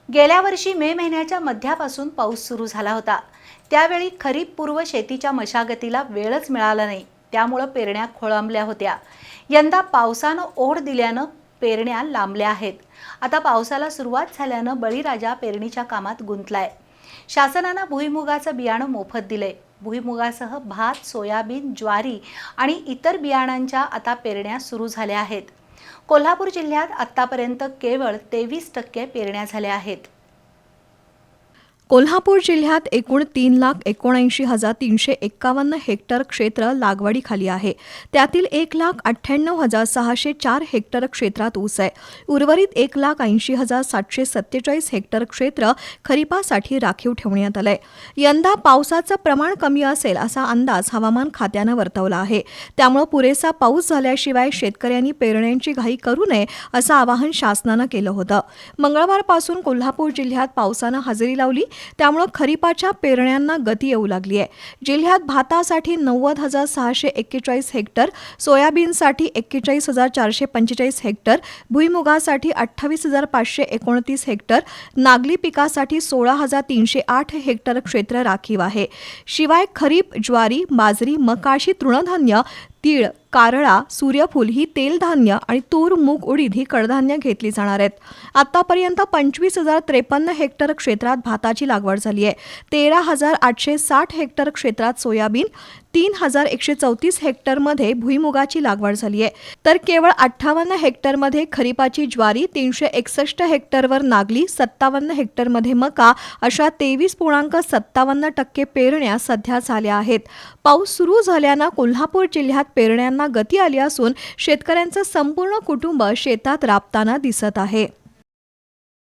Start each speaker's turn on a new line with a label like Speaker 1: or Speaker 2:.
Speaker 1: गेल्या वर्षी मे महिन्याच्या मध्यापासून पाऊस सुरू झाला होता। त्यावेळी खरीप पूर्व शेतीच्या मशागतीला वेळच मिळाला नाही, त्यामुळे पेरण्या खोळंबल्या होत्या। यंदा पावसानं ओढ दिल्यानं पेरण्या लांबल्या आहेत। आता पावसाला सुरुवात झाल्यानं बळीराजा पेरणीच्या कामात गुंतलाय। शासनानं भुईमुगाचं बियाणं मोफत दिलंय। भुईमुगासह भात, सोयाबीन, ज्वारी आणि इतर बियाणांच्या आता पेरण्या सुरू झाल्या आहेत। कोल्हापूर जिल्ह्यात आतापर्यंत केवळ 23% पेरण्या झाल्या आहेत।
Speaker 2: कोल्हापूर जिल्ह्यात एकूण 3,79,351 हेक्टर क्षेत्र लागवडीखाली आहे। त्यातील 1,98,604 हेक्टर क्षेत्रात ऊस आहे। उर्वरित 1,80,747 हेक्टर क्षेत्र खरीपासाठी राखीव ठेवण्यात आलंय। यंदा पावसाचं प्रमाण कमी असेल असा अंदाज हवामान खात्यानं वर्तवला आहे। त्यामुळे पुरेसा पाऊस झाल्याशिवाय शेतकऱ्यांनी पेरण्यांची घाई करू नये असं आवाहन शासनानं केलं होतं। मंगळवारपासून कोल्हापूर जिल्ह्यात पावसानं हजेरी लावली, त्यामुळे खरीपाच्या पेरण्यांना गती येऊ लागली आहे। जिल्ह्यात भातासाठी 90,641 हेक्टर, सोयाबीनसाठी 41,445 हेक्टर, भुईमुगासाठी 28,529 हेक्टर, नागली पिकासाठी 16,308 हेक्टर क्षेत्र राखीव आहे। शिवाय खरीप ज्वारी, बाजरी, मका अशी तृणधान्य, तीळ, कारळा, सूर्यफूल ही तेलधान्य आणि तूर, मूग, उडीद ही कडधान्य घेतली जाणार आहेत। आतापर्यंत 25,053 हेक्टर क्षेत्रात भाताची लागवड झाली आहे। 13,860 हेक्टर क्षेत्रात सोयाबीन, 3,134 हेक्टरमध्ये भुईमुगाची लागवड झाली आहे, तर केवळ 58 हेक्टरमध्ये खरीपाची ज्वारी, 361 हेक्टरवर नागली, 57 हेक्टरमध्ये मका अशा 23.57% पेरण्या सध्या झाल्या आहेत। पाऊस सुरू झाल्यानं कोल्हापूर जिल्ह्यात पेरण्यांना गती आली असून शेतकऱ्यांचं संपूर्ण कुटुंब शेतात राबताना दिसत आहे।